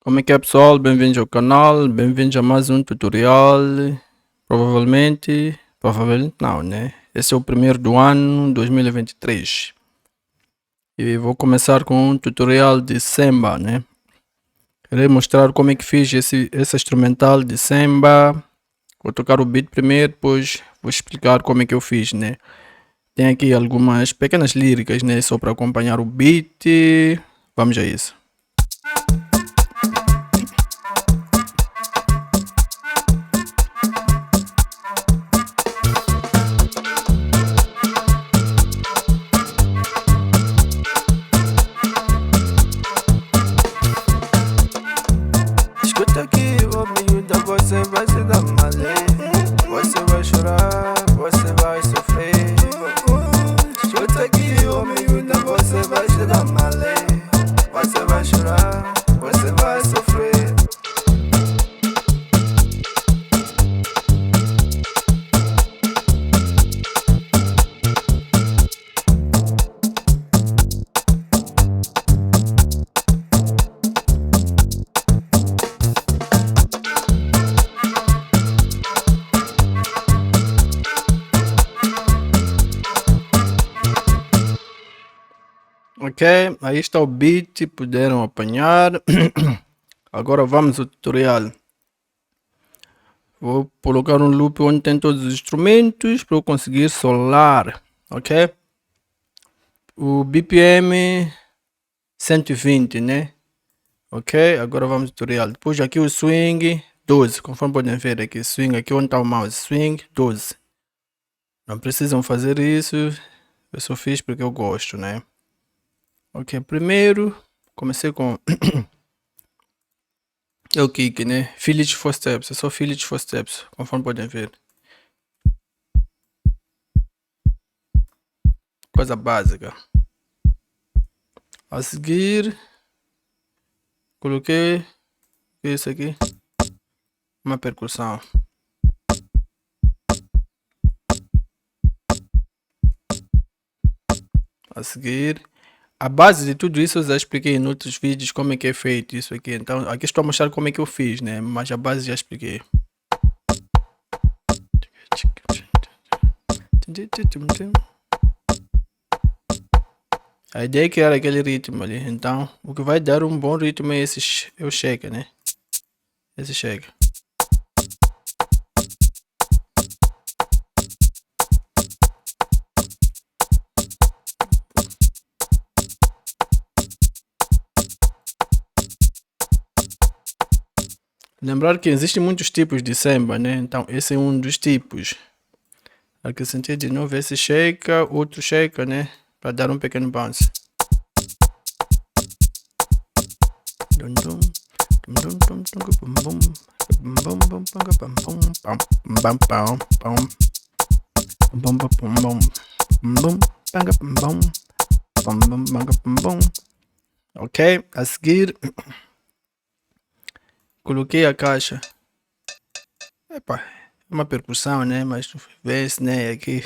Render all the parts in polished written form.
Como é que é, pessoal? Bem-vindos ao canal, bem-vindos a mais um tutorial. Provavelmente não, né? Esse é o primeiro do ano 2023 e vou começar com um tutorial de Semba, né? Irei mostrar como é que fiz esse instrumental de Semba. Vou tocar o beat primeiro, depois vou explicar como é que eu fiz, né? Tem aqui algumas pequenas líricas, né? Só para acompanhar o beat. Vamos a isso. Escuta aqui, ô miúda, você vai se dar male. Você vai chorar, você vai sofrer. Escuta aqui, ô miúda, você vai se dar male. Você vai chorar, você vai sofrer. Ok, aí está o beat, puderam apanhar. Agora vamos ao tutorial. Vou colocar um loop onde tem todos os instrumentos para eu conseguir solar, ok? O BPM 120, né? Ok, agora vamos ao tutorial. Depois aqui o swing 12, conforme podem ver aqui, swing aqui onde está o mouse, swing 12. Não precisam fazer isso, eu só fiz porque eu gosto, né? Ok, primeiro comecei com é o kick, né? Feel it 4 steps, é só feel it 4 steps, conforme podem ver. Coisa básica. A seguir, coloquei isso aqui, uma percussão. A seguir, a base de tudo isso eu já expliquei em outros vídeos como é que é feito isso aqui. Então aqui estou a mostrar como é que eu fiz, né? Mas a base já expliquei. A ideia é criar aquele ritmo ali. Então o que vai dar um bom ritmo é esse, é o shake, né? Esse shake. Lembrar que existem muitos tipos de Semba, né? Então esse é um dos tipos. Acrescentei de novo esse shaker, outro shaker, né? Para dar um pequeno bounce. Ok, a seguir coloquei a caixa. Epa, é uma percussão, né? Mas vê-se, né? Aqui.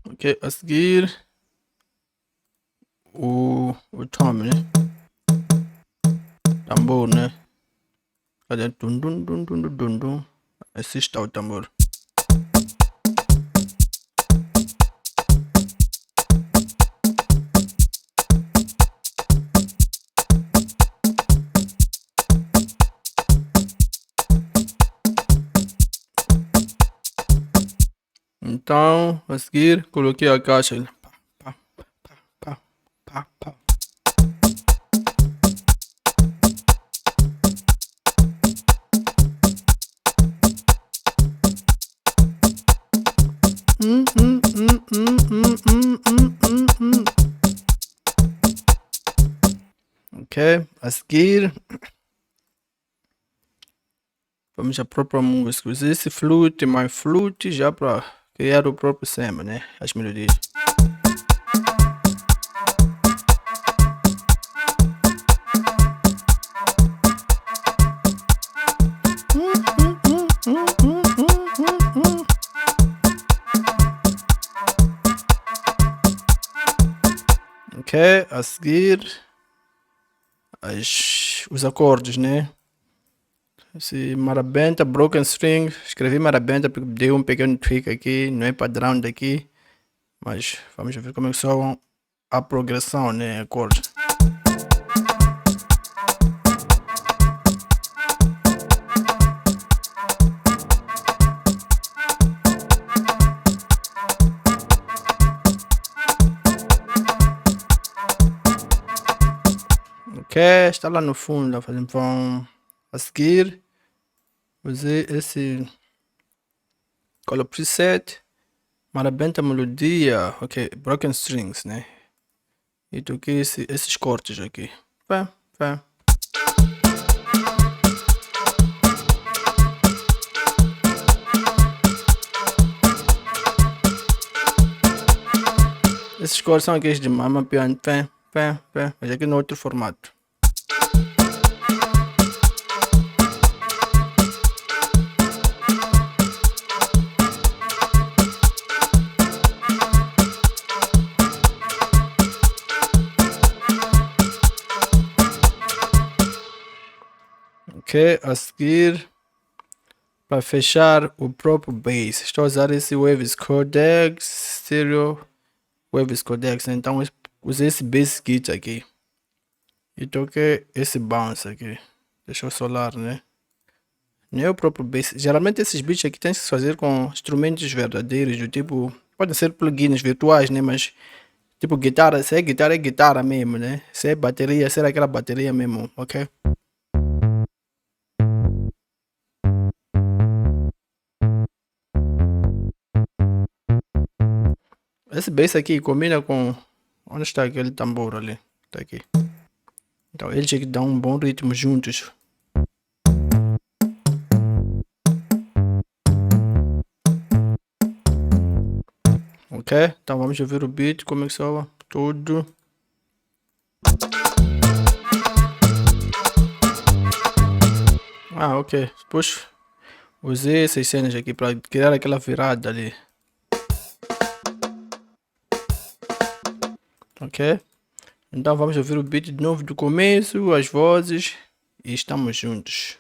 Ok, a seguir o tom, né? Tambor, né? Cadê? Dum, dum, dum, dum, dum, dum. Esse está o tambor. Então, a seguir, coloquei a caixa. Pá, pá, pá, pá. Ok, a seguir vamos à própria música. Usei esse flute, mais flute já para criar o próprio Semba, né? As melodias. Ok, a seguir os acordes, né? Esse marabenta, broken string, escrevi marabenta porque dei um pequeno tweak aqui, não é padrão daqui, mas vamos ver como é que soa a progressão, né? Acordes. Ok, está lá no fundo, fazendo vão a seguir. Usei esse color preset, marabenta melodia, ok, broken strings, né? E toquei esses cortes aqui. Pá, pá. Esses cortes são aqueles de mama, piano, pá, pá, pá, mas aqui no outro formato. Ok, a seguir, para fechar o próprio bass, estou a usar esse Waves Codex, Stereo Waves Codex, então usei esse bass kit aqui. E toquei esse bounce aqui. Deixa eu solar, né? Não é o próprio bass. Geralmente esses beats aqui tem que se fazer com instrumentos verdadeiros, do tipo, podem ser plugins virtuais, né? Mas tipo guitarra, se é guitarra mesmo, né? Se é bateria, será aquela bateria mesmo, ok? Esse bass aqui combina com... Onde está aquele tambor ali? Tá aqui. Então eles que dão um bom ritmo juntos. Ok? Então vamos ouvir o beat, como é que soa? Tudo. Ah, ok. Depois usei essas cenas aqui para criar aquela virada ali. Ok? Então vamos ouvir o beat de novo do começo, as vozes e estamos juntos.